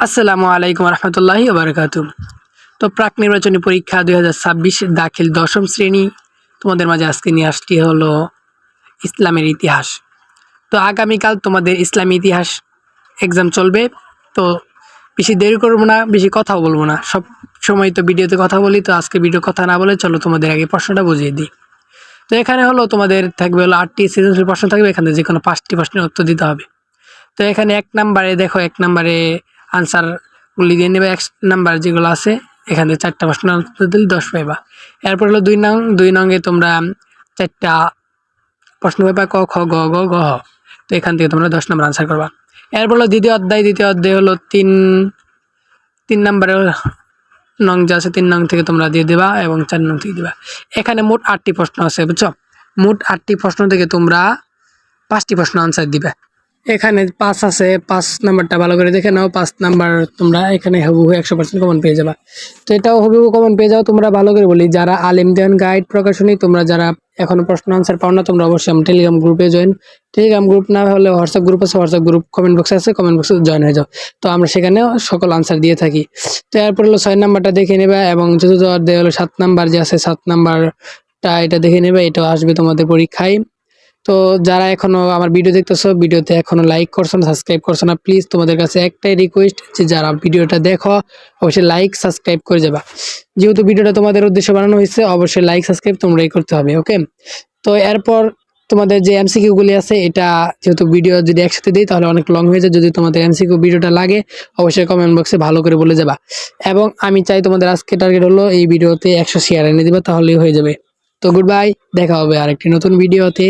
আসসালামু আলাইকুম রহমতুল্লাহি ওবারাকাতু। তো প্রাক নির্বাচনী পরীক্ষা 2026 দাখিল দশম শ্রেণী তোমাদের মাঝে আজকে নিয়ে আসটি হলো ইসলামের ইতিহাস। তো আগামীকাল তোমাদের ইসলামী ইতিহাস এক্সাম চলবে। তো বেশি দেরি করবো না, বেশি কথাও বলবো না, সব সময় তো ভিডিওতে কথা বলি। তো আজকে ভিডিও কথা না বলে চলো তোমাদের আগে প্রশ্নটা বুঝিয়ে দিই। তো এখানে হলো তোমাদের থাকবে হলো 8টি সৃজনশীল প্রশ্ন থাকবে, এখানে যে কোনো 5টি প্রশ্নের উত্তর দিতে হবে। তো এখানে 1 নাম্বারে দেখো, 1 নাম্বারে আনসারগুলি দিয়ে নেবে। 1 নাম্বার যেগুলো আছে এখানে 4টা প্রশ্ন উত্তর দিলে 10 পাইবা। এরপর হলো 2 নংয়ে তোমরা 4টা প্রশ্ন পাইবা, ক খ গ ঘ গ হ। তো এখান থেকে তোমরা 10 নাম্বার আনসার করবা। এরপর হলো দ্বিতীয় অধ্যায় হলো 3 নাম্বারের নং যা আছে 3 নং থেকে তোমরা দিয়ে দেবা এবং 4 নং থেকে দিবা। এখানে মোট 8টি প্রশ্ন আছে, বুঝছো? মোট 8টি প্রশ্ন থেকে তোমরা 5টি প্রশ্ন আনসার দিবে। এখানে 5 আছে, 5 নাম্বারটা ভালো করে দেখে নাও। 5 নাম্বার তোমরা এখানে হুবহু 100% কমন পেয়ে যাবা। তো এটাও হুবহু কমন পেয়ে যাও। তোমরা ভালো করে বলি, যারা আলিম দেওয়ান গাইড প্রকাশনী, তোমরা যারা এখনো প্রশ্ন আনসার পাও না, তোমরা অবশ্যই আমার টেলিগ্রাম গ্রুপে জয়েন। টেলিগ্রাম গ্রুপ না হলে হোয়াটসঅ্যাপ গ্রুপ আছে, হোয়াটসঅ্যাপ গ্রুপ কমেন্ট বক্সে আছে, কমেন্ট বক্সে জয়েন হয়ে যাও। তো আমরা সেখানে সকল আনসার দিয়ে থাকি। তো এরপর হলো 6 নাম্বারটা দেখে নেবে এবং চতুর্থ অধ্যায় হলো 7 নাম্বার যে আছে, 7 নাম্বারটা এটা দেখে নেবে। এটাও আসবে তোমাদের পরীক্ষায়। তো যারা এখনো আমার ভিডিও দেখতেছো, ভিডিওতে এখনো লাইক করছো না, সাবস্ক্রাইব করছো না, প্লিজ তোমাদের কাছে একটাই রিকোয়েস্ট যে যারা ভিডিওটা দেখো অবশ্যই লাইক সাবস্ক্রাইব করে যাবা। যেহেতু ভিডিওটা তোমাদের উদ্দেশ্যে বানানো হয়েছে, অবশ্যই লাইক সাবস্ক্রাইব তোমরাই করতে হবে, ওকে? তো এরপর তোমাদের যে এমসিকিউ গুলি আছে, এটা যেহেতু ভিডিও যদি একসাথে দিই তাহলে অনেক লং হয়ে যায়। যদি তোমাদের এমসিকিউ ভিডিওটা লাগে অবশ্যই কমেন্ট বক্সে ভালো করে বলে যাবা। এবং আমি চাই তোমাদের আজকে টার্গেট হলো এই ভিডিওতে 100 শেয়ার এনে দিবা, তাহলেই হয়ে যাবে। তো গুড বাই, দেখা হবে আরেকটি নতুন ভিডিওতে।